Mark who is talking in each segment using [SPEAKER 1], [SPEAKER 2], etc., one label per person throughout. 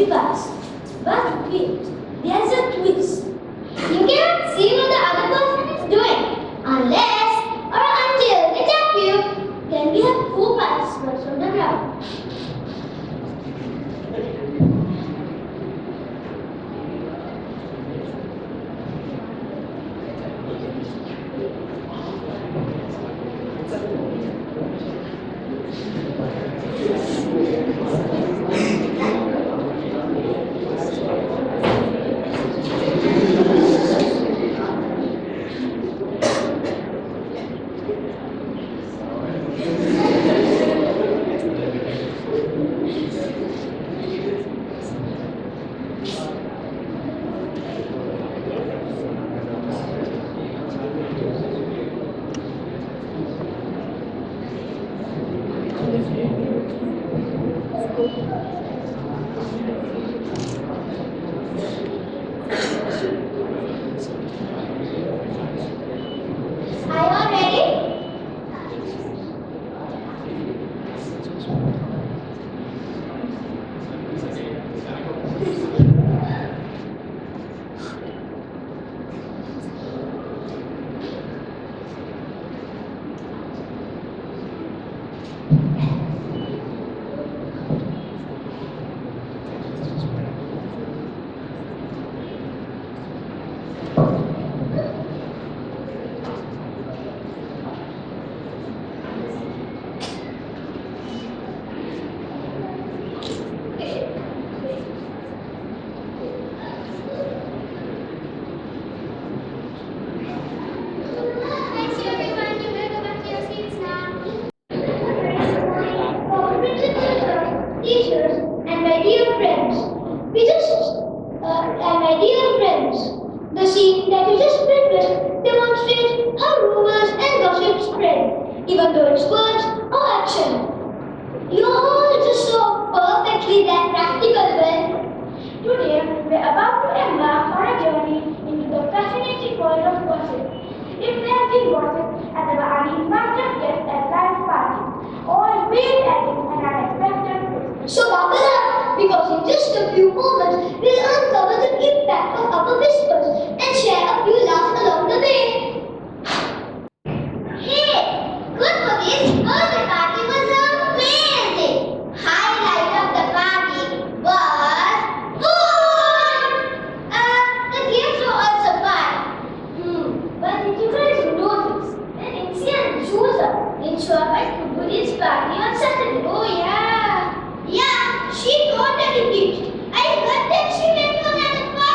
[SPEAKER 1] the past. But wait, there's a twist. You cannot see what the other person is doing unless or until they tap you. Then we have 4 participants from the ground. Teachers, and my dear friends. And my dear friends, the scene that you just witnessed demonstrates how rumors and gossip spread, even though it's words or action. You all just so perfectly that practical well. Today, we're about to embark on a journey into the fascinating world of gossip. Imagine gossip as an uninvited guest at life party, or weird adding an unexpected twist. So buckle up, because in just a few moments, we'll uncover the impact of our whispers and share a few laughs along the way. Hey, good for this. The party was amazing. Highlight of the party was food. The games were also fun. But did you guys notice that Incy and Jusa didn't show up at Kubudi's party on Saturday? Oh yeah. Yeah, she totally did. I heard that she went to another party.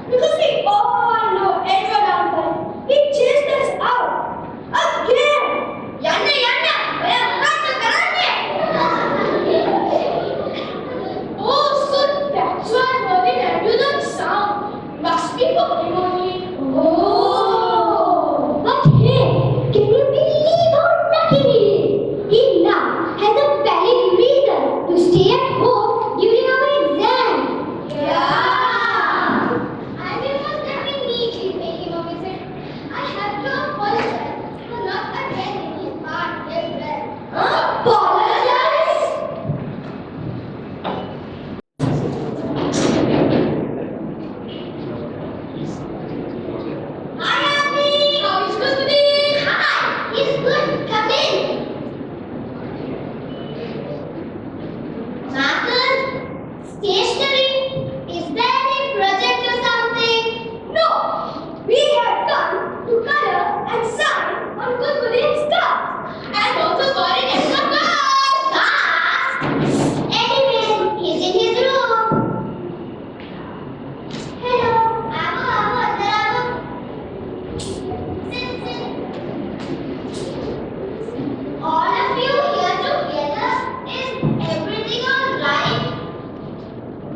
[SPEAKER 1] Because we all know Edward Uncle. He chased us out. Again! Yanna, Yanna! I am not the Oh, so that's why Merlin ambulance sound must be for emoji. Oh! But hey, can you believe how lucky he is? He now has a valid reason to stay at home during our exam. Yeah! I will most definitely pay him a visit. I have to apologize for not attending his party as well. Apologize? Hi, Abby! How is Kusmati? Hi! He's good. Come in. Marcus? Stationery? Is there any project or something? No! We have come to color and sign on Kusmati's cards. And also got an extra card. Cards? Anyway, he's in his room. Hello. Amo. Sit. All of you here together, is everything alright?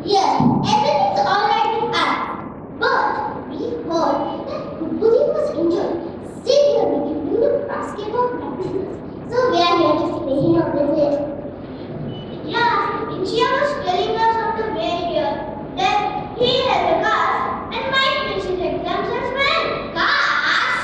[SPEAKER 1] Yes, everything's alright with us. But we heard that Kubuli was injured severely during the basketball practices. So we are here to pay him a visit. Yeah, Inchia was telling us on the way here that he has a cast and might miss his exams as well. Cast?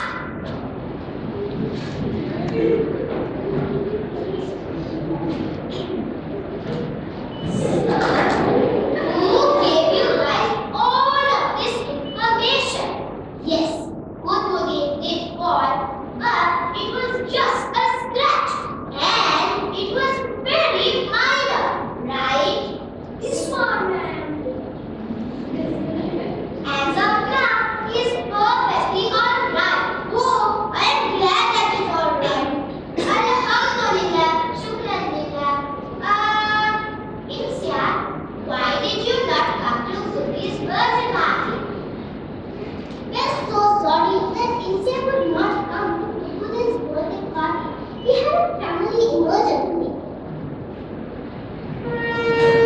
[SPEAKER 1] Who gave you guys all of this information? Yes, Kudmudi did fall, but it was just a scratch, and it was very minor, right? This one, as of now, he's perfectly alright. Oh, I am glad that he's alright. Alhamdulillah, Shukranillah. Insya, why did you not come to Subi's birthday party? We're so sorry that Insya could not come to Subi's birthday party. We had a family emergency.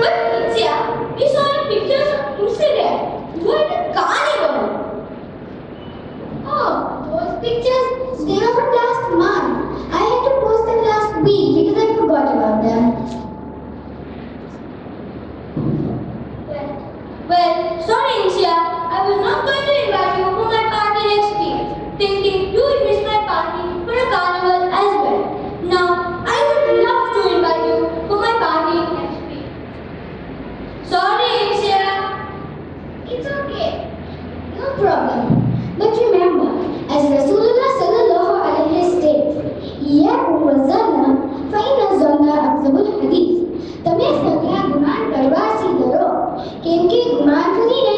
[SPEAKER 1] But Insya, we saw your pictures of incident. You were at a carnival. Oh, those pictures, they were from last month. I had to post them last week because I forgot about them. Well, sorry Insya, I was not going to invite you for my party next week, thinking you would miss my party for a carnival as well. Now, I would love to invite you for my party next week. Sorry Insya. It's okay. No problem. But remember, as Rasulullah sallallahu alaihi states, "Iyyakum wazanna, fa inna zanna akzabul hadith." તમે સગલા ગુમાન કરવાથી ડરો કેમ કે ગુમાન કરીને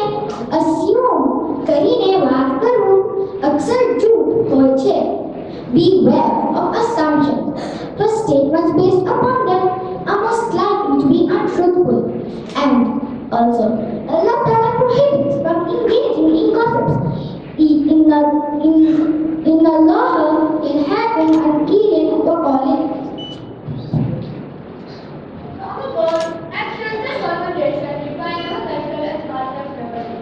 [SPEAKER 1] assume કરીને વાત કરવું અક્ષર જૂઠ હોય છે. Beware of assumptions, for statements based upon them are most likely to be untruthful. And also, Allah Ta'ala prohibits from engaging in gossips. In Allah ينهاكم عن قيل وقال. Actions and conversation define our cultural as part of memory.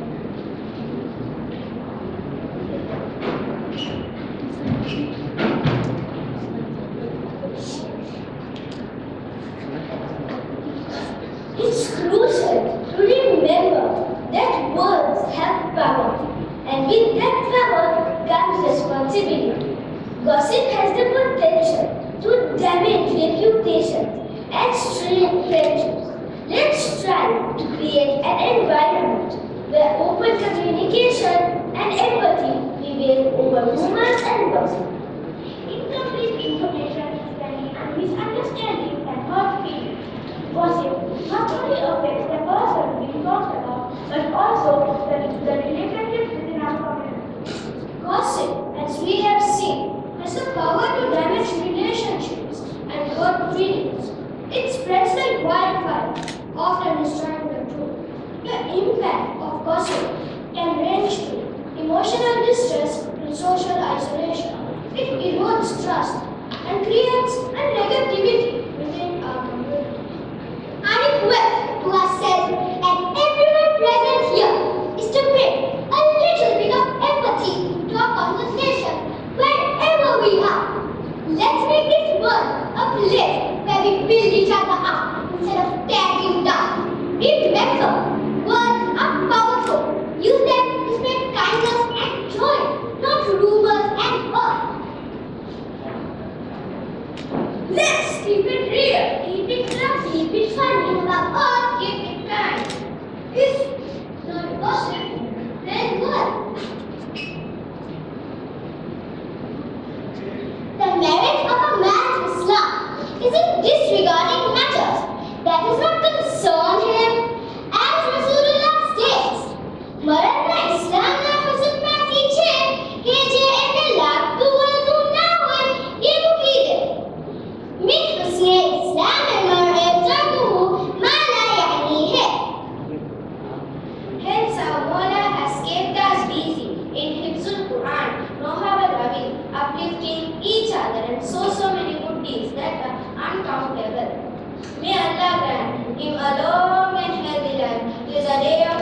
[SPEAKER 1] It's crucial to remember that words have power, and with that power comes responsibility. Gossip has the potential to damage reputations and strain friendships. Let's try to create an environment where open communication and empathy prevail over rumors and gossip. Incomplete information is carried and misunderstanding and hurt feelings. Gossip not only affects the person being talked about, but also the relationships within our community. Gossip, as we have seen, has the power to damage relationships and hurt feelings. It spreads like wildfire, often destroying the truth. The impact of gossip can range to emotional distress and social isolation. It erodes trust and creates a negativity within our community. Our request to ourselves and everyone present here is to bring a little bit of empathy to our conversation wherever we are. Let's make this world a place where we build each other up instead of tearing down. Remember, words are powerful. Use them to spread kindness and joy, not rumors and hurt. Let's keep it real, keep it fun, keep it funny, above all, keep it kind. If not gossip, then what? The merit of a man's Islam isn't disregarding matters that does not concern him. As Rasulullah states, "Mereka Islam na husnati ce, ke je ene lagu tu nawan ibu kide." Min husne Islam mar'e tarkuhu ma la ya'nihi. Hence our Mawla has kept us busy in Hifzul Quran, Muhammad Rabi, uplifting each other and so many good deeds that are uncountable. May Allah grant him a long and healthy life till the day of